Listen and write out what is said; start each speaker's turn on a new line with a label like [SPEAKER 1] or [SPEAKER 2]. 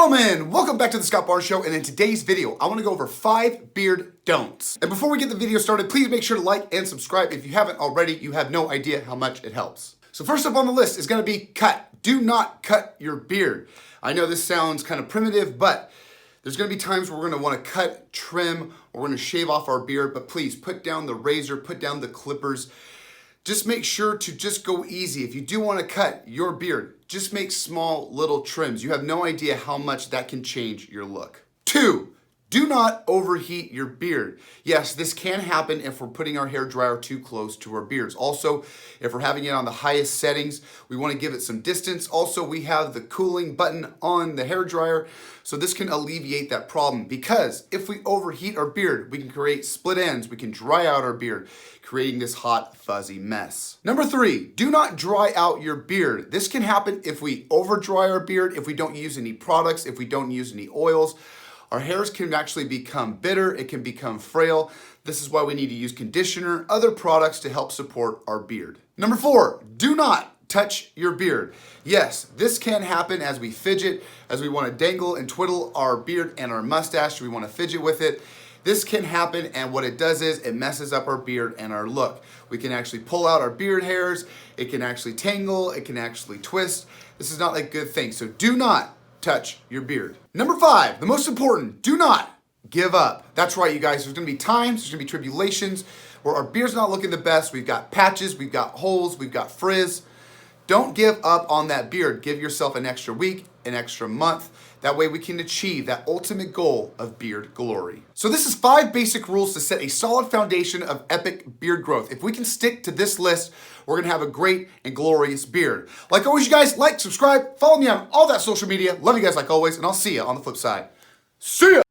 [SPEAKER 1] gentlemen, welcome back to the Scott Barnes Show, and in today's video, I want to go over 5 beard don'ts. And before we get the video started, please make sure to like and subscribe. If you haven't already, you have no idea how much it helps. So first up on the list is going to be cut. Do not cut your beard. I know this sounds kind of primitive, but there's going to be times where we're going to want to cut, trim, or we're going to shave off our beard, but please put down the razor, put down the clippers. Just make sure to just go easy. If you do want to cut your beard, just make small little trims. You have no idea how much that can change your look. 2, do not overheat your beard. Yes, this can happen if we're putting our hair dryer too close to our beards. Also, if we're having it on the highest settings, we want to give it some distance. Also, we have the cooling button on the hair dryer, so this can alleviate that problem, because if we overheat our beard, we can create split ends, we can dry out our beard, creating this hot, fuzzy mess. Number 3, do not dry out your beard. This can happen if we over dry our beard, if we don't use any products, if we don't use any oils. Our hairs can actually become bitter, it can become frail. This is why we need to use conditioner, other products to help support our beard. Number 4, do not touch your beard. Yes, this can happen as we fidget, as we want to dangle and twiddle our beard and our mustache, we want to fidget with it. This can happen, and what it does is it messes up our beard and our look. We can actually pull out our beard hairs, it can actually tangle, it can actually twist. This is not a good thing, so do not touch your beard. Number 5, the most important, do not give up. That's right, you guys, there's gonna be times, there's gonna be tribulations where our beard's not looking the best. We've got patches, we've got holes, we've got frizz. Don't give up on that beard. Give yourself an extra week, an extra month. That way we can achieve that ultimate goal of beard glory. So this is 5 basic rules to set a solid foundation of epic beard growth. If we can stick to this list, we're gonna have a great and glorious beard. Like always, you guys, like, subscribe, follow me on all that social media. Love you guys like always, and I'll see you on the flip side. See ya!